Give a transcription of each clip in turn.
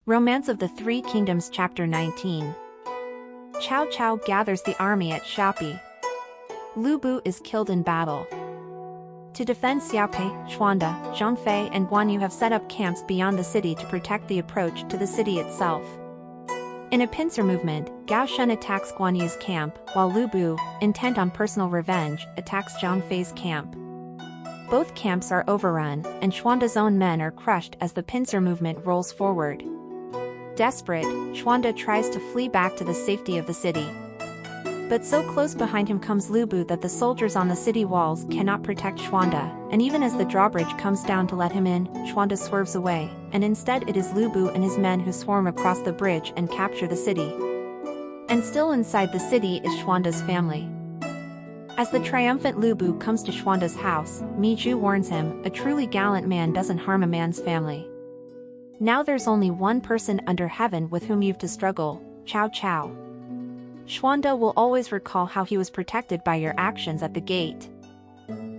Romance of the Three Kingdoms Chapter 19. Cao Cao gathers the army at Xiaopi. Lu Bu is killed in battle. To defend Xiaopei, Xuanda, Zhangfei and Guanyu have set up camps beyond the city to protect the approach to the city itself. In a pincer movement, Gao Shun attacks Guanyu's camp, while Lu Bu, intent on personal revenge, attacks Zhangfei's camp. Both camps are overrun, and Xuanda's own men are crushed as the pincer movement rolls forward. Desperate, Xuanda tries to flee back to the safety of the city. But so close behind him comes Lu Bu that the soldiers on the city walls cannot protect Xuanda, and even as the drawbridge comes down to let him in, Xuanda swerves away, and instead it is Lu Bu and his men who swarm across the bridge and capture the city. And still inside the city is Xuanda's family. As the triumphant Lu Bu comes to Xuanda's house, Mi Zhu warns him, a truly gallant man doesn't harm a man's family. Now there's only one person under heaven with whom you've to struggle, Cao Cao. Xuanda will always recall how he was protected by your actions at the gate.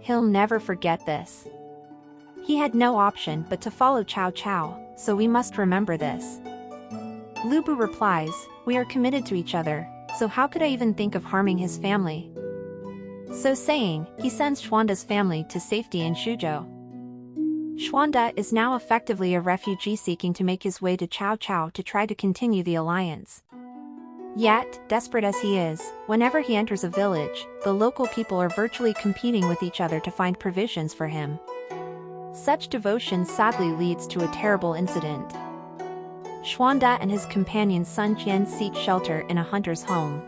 He'll never forget this. He had no option but to follow Cao Cao, so we must remember this. Lu Bu replies, we are committed to each other, so how could I even think of harming his family? So saying, he sends Xuanda's family to safety in Xuzhou. Xuanda is now effectively a refugee seeking to make his way to Cao Cao to try to continue the alliance. Yet, desperate as he is, whenever he enters a village, the local people are virtually competing with each other to find provisions for him. Such devotion sadly leads to a terrible incident. Xuanda and his companion Sun Jian seek shelter in a hunter's home.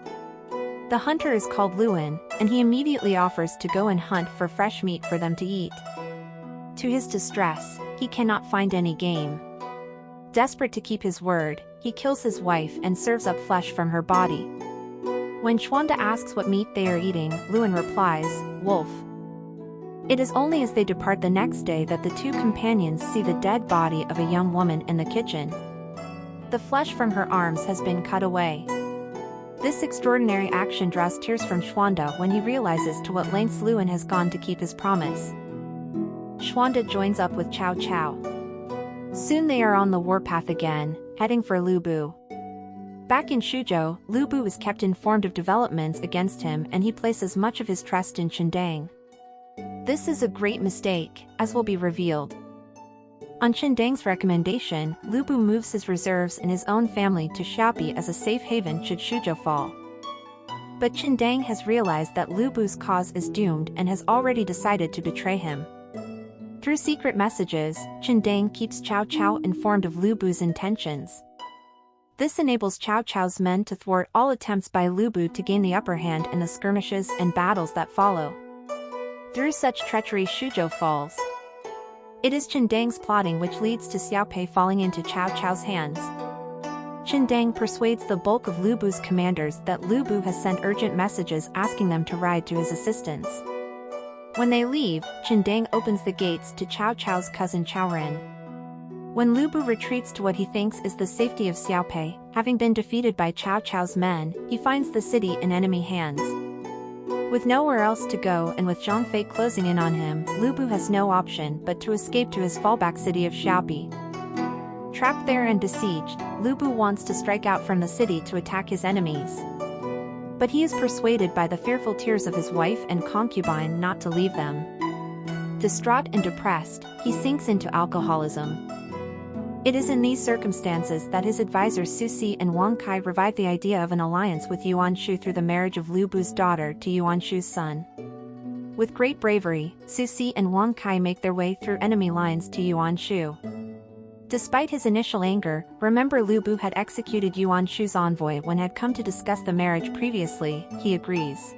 The hunter is called Luan, and he immediately offers to go and hunt for fresh meat for them to eat. To his distress, he cannot find any game. Desperate to keep his word, he kills his wife and serves up flesh from her body. When Xuanda asks what meat they are eating, Luan replies, wolf. It is only as they depart the next day that the two companions see the dead body of a young woman in the kitchen. The flesh from her arms has been cut away. This extraordinary action draws tears from Xuanda when he realizes to what lengths Luan has gone to keep his promise. Xuanda joins up with Cao Cao. Soon they are on the warpath again, heading for Lu Bu. Back in Xuzhou, Lu Bu is kept informed of developments against him and he places much of his trust in Qindang. This is a great mistake, as will be revealed. On Qindang's recommendation, Lu Bu moves his reserves and his own family to Xiaopi as a safe haven should Xuzhou fall. But Qindang has realized that Lu Bu's cause is doomed and has already decided to betray him. Through secret messages, Qindang keeps Cao Cao informed of Lu Bu's intentions. This enables Cao Cao's men to thwart all attempts by Lu Bu to gain the upper hand in the skirmishes and battles that follow. Through such treachery Xuzhou falls. It is Qindang's plotting which leads to Xiaopei falling into Cao Cao's hands. Qindang persuades the bulk of Lu Bu's commanders that Lu Bu has sent urgent messages asking them to ride to his assistance. When they leave, Qindang opens the gates to Cao Cao's cousin Cao Ren. When Lu Bu retreats to what he thinks is the safety of Xiaopei, having been defeated by Cao Cao's men, he finds the city in enemy hands. With nowhere else to go and with Zhangfei closing in on him, Lu Bu has no option but to escape to his fallback city of Xiaopi. Trapped there and besieged, Lu Bu wants to strike out from the city to attack his enemies. But he is persuaded by the fearful tears of his wife and concubine not to leave them. Distraught and depressed, he sinks into alcoholism. It is in these circumstances that his advisors Su Si and Wang Kai revive the idea of an alliance with Yuan Shu through the marriage of Lu Bu's daughter to Yuan Shu's son. With great bravery, Su Si and Wang Kai make their way through enemy lines to Yuan Shu. Despite his initial anger, remember Lu Bu had executed Yuan Shu's envoy when had come to discuss the marriage previously, he agrees.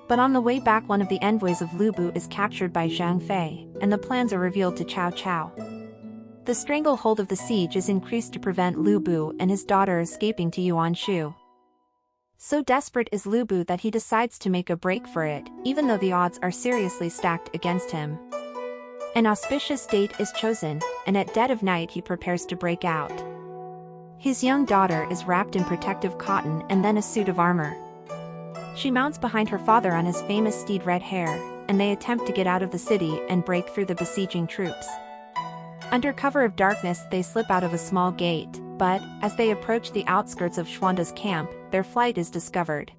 But on the way back one of the envoys of Lu Bu is captured by Zhangfei, and the plans are revealed to Cao Cao. The stranglehold of the siege is increased to prevent Lu Bu and his daughter escaping to Yuan Shu. So desperate is Lu Bu that he decides to make a break for it, even though the odds are seriously stacked against him. An auspicious date is chosen, and at dead of night he prepares to break out. His young daughter is wrapped in protective cotton and then a suit of armor. She mounts behind her father on his famous steed Red Hair, and they attempt to get out of the city and break through the besieging troops. Under cover of darkness they slip out of a small gate, but, as they approach the outskirts of Xuanda's camp, their flight is discovered.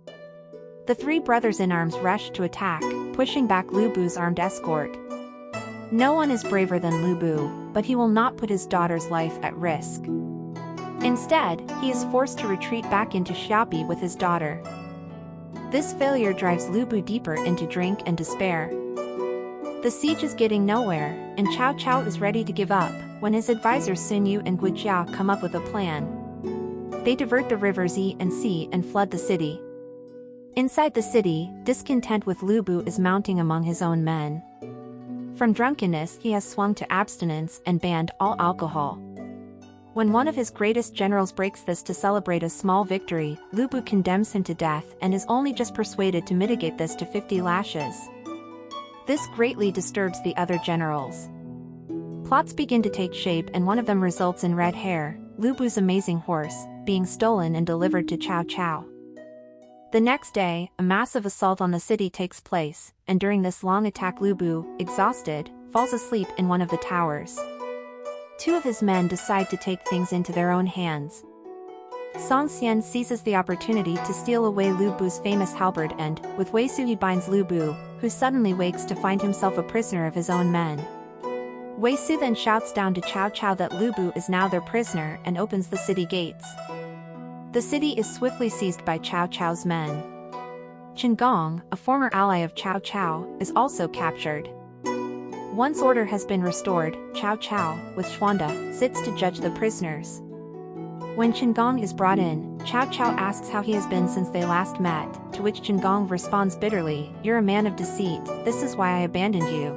The three brothers-in-arms rush to attack, pushing back Lu Bu's armed escort. No one is braver than Lu Bu, but he will not put his daughter's life at risk. Instead, he is forced to retreat back into Xiapi with his daughter. This failure drives Lu Bu deeper into drink and despair. The siege is getting nowhere, and Cao Cao is ready to give up, when his advisors Sun Yu and Gu Jia come up with a plan. They divert the rivers Yi and Si and flood the city. Inside the city, discontent with Lu Bu is mounting among his own men. From drunkenness he has swung to abstinence and banned all alcohol. When one of his greatest generals breaks this to celebrate a small victory, Lu Bu condemns him to death and is only just persuaded to mitigate this to 50 lashes. This greatly disturbs the other generals. Plots begin to take shape and one of them results in Red Hair, Lu Bu's amazing horse, being stolen and delivered to Cao Cao. The next day, a massive assault on the city takes place, and during this long attack Lu Bu, exhausted, falls asleep in one of the towers. Two of his men decide to take things into their own hands. Song Xian seizes the opportunity to steal away Lu Bu's famous halberd and, with Wei Su he binds Lu Bu, who suddenly wakes to find himself a prisoner of his own men. Wei Su then shouts down to Cao Cao that Lu Bu is now their prisoner and opens the city gates. The city is swiftly seized by Cao Cao's men. Chen Gong, a former ally of Cao Cao, is also captured. Once order has been restored, Cao Cao, with Xuanda, sits to judge the prisoners. When Chen Gong is brought in, Cao Cao asks how he has been since they last met, to which Chen Gong responds bitterly, "You're a man of deceit, this is why I abandoned you."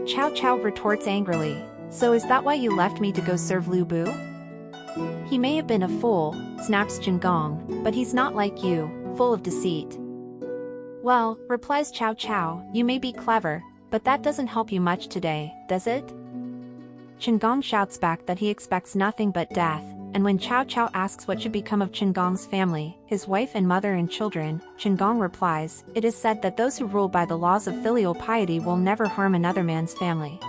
Cao Cao retorts angrily, "So is that why you left me to go serve Lu Bu?" "He may have been a fool," snaps Chen Gong, "but he's not like you, full of deceit." "Well," replies Cao Cao, "you may be clever, but that doesn't help you much today, does it?" Chen Gong shouts back that he expects nothing but death, and when Cao Cao asks what should become of Chen Gong's family, his wife and mother and children, Chen Gong replies, "It is said that those who rule by the laws of filial piety will never harm another man's family.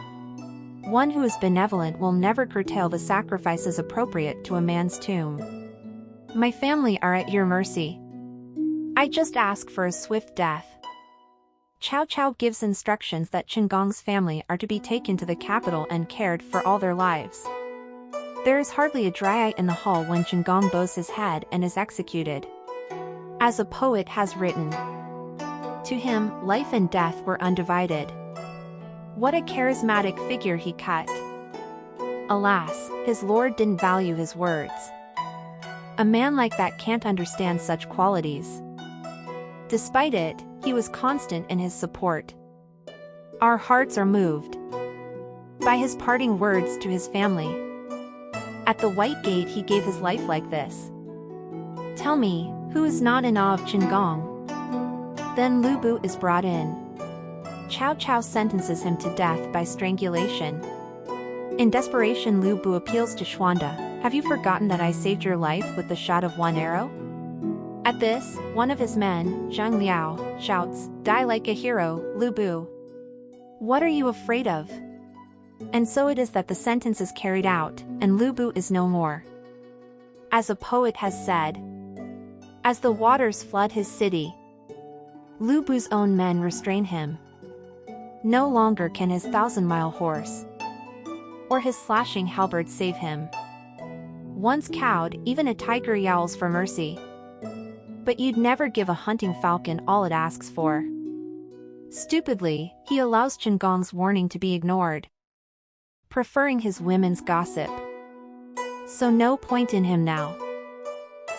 One who is benevolent will never curtail the sacrifices appropriate to a man's tomb. My family are at your mercy. I just ask for a swift death." Cao Cao gives instructions that Chen Gong's family are to be taken to the capital and cared for all their lives. There is hardly a dry eye in the hall when Chen Gong bows his head and is executed. As a poet has written, "To him, life and death were undivided. What a charismatic figure he cut. Alas, his lord didn't value his words. A man like that can't understand such qualities. Despite it, he was constant in his support. Our hearts are moved by his parting words to his family. At the White Gate he gave his life like this. Tell me, who is not in awe of Chen Gong?" Then Lu Bu is brought in. Cao Cao sentences him to death by strangulation. In desperation Lu Bu appeals to Xuanda, "Have you forgotten that I saved your life with the shot of one arrow?" At this, one of his men, Zhang Liao, shouts, "Die like a hero, Lu Bu. What are you afraid of?" And so it is that the sentence is carried out, and Lu Bu is no more. As a poet has said, "As the waters flood his city, Lu Bu's own men restrain him. No longer can his 1,000-mile horse or his slashing halberd save him. Once cowed, even a tiger yowls for mercy. But you'd never give a hunting falcon all it asks for." Stupidly, he allows Chen Gong's warning to be ignored, preferring his women's gossip. So no point in him now.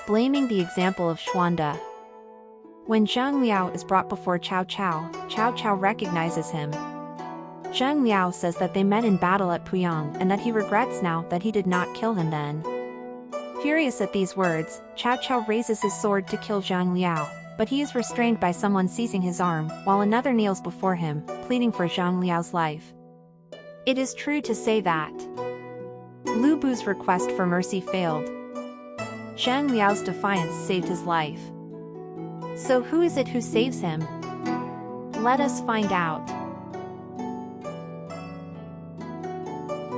Blaming the example of Xuanda. When Zhang Liao is brought before Cao Cao, Cao Cao recognizes him. Zhang Liao says that they met in battle at Puyang and that he regrets now that he did not kill him then. Furious at these words, Cao Cao raises his sword to kill Zhang Liao, but he is restrained by someone seizing his arm, while another kneels before him, pleading for Zhang Liao's life. It is true to say that Lu Bu's request for mercy failed. Zhang Liao's defiance saved his life. So who is it who saves him? Let us find out.